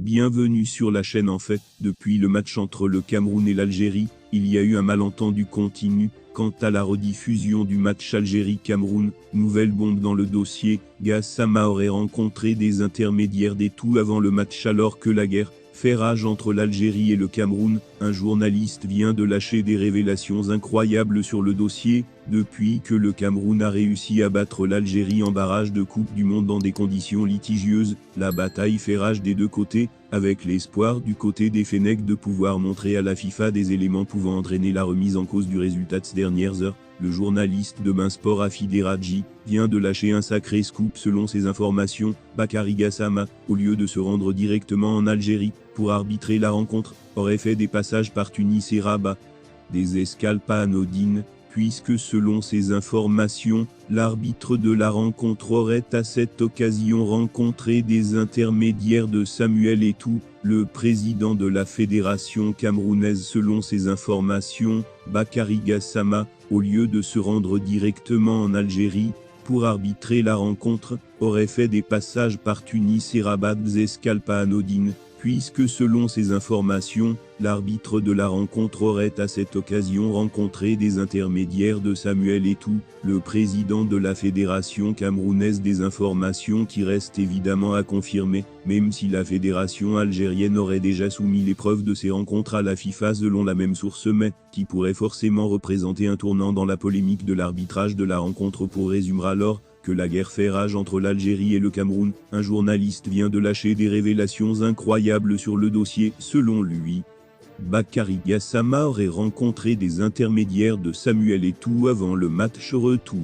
Bienvenue sur la chaîne. En fait, depuis le match entre le Cameroun et l'Algérie, il y a eu un malentendu continu. Quant à la rediffusion du match Algérie-Cameroun, nouvelle bombe dans le dossier, Gassama aurait rencontré des intermédiaires des tout avant le match alors que la guerre fait rage entre l'Algérie et le Cameroun. Un journaliste vient de lâcher des révélations incroyables sur le dossier. Depuis que le Cameroun a réussi à battre l'Algérie en barrage de Coupe du Monde dans des conditions litigieuses, la bataille fait rage des deux côtés, avec l'espoir du côté des Fennecs de pouvoir montrer à la FIFA des éléments pouvant entraîner la remise en cause du résultat de ces dernières heures. Le journaliste de Beansport Afid Radji vient de lâcher un sacré scoop. Selon ses informations, Bakary Gassama, au lieu de se rendre directement en Algérie pour arbitrer la rencontre, aurait fait des passages par Tunis et Rabat. Des escales pas anodines, puisque selon ces informations, l'arbitre de la rencontre aurait à cette occasion rencontré des intermédiaires de Samuel Eto'o, le président de la fédération camerounaise. Selon ces informations, Bakary Gassama, au lieu de se rendre directement en Algérie pour arbitrer la rencontre, aurait fait des passages par Tunis et Rabat. Des escales pas anodines, puisque selon ces informations, l'arbitre de la rencontre aurait à cette occasion rencontré des intermédiaires de Samuel Eto'o, le président de la fédération camerounaise. Des informations qui restent évidemment à confirmer, même si la fédération algérienne aurait déjà soumis les preuves de ces rencontres à la FIFA selon la même source, mais qui pourrait forcément représenter un tournant dans la polémique de l'arbitrage de la rencontre. Pour résumer alors, que la guerre fait rage entre l'Algérie et le Cameroun, un journaliste vient de lâcher des révélations incroyables sur le dossier. Selon lui, Bakary Gassama aurait rencontré des intermédiaires de Samuel Eto'o avant le match retour.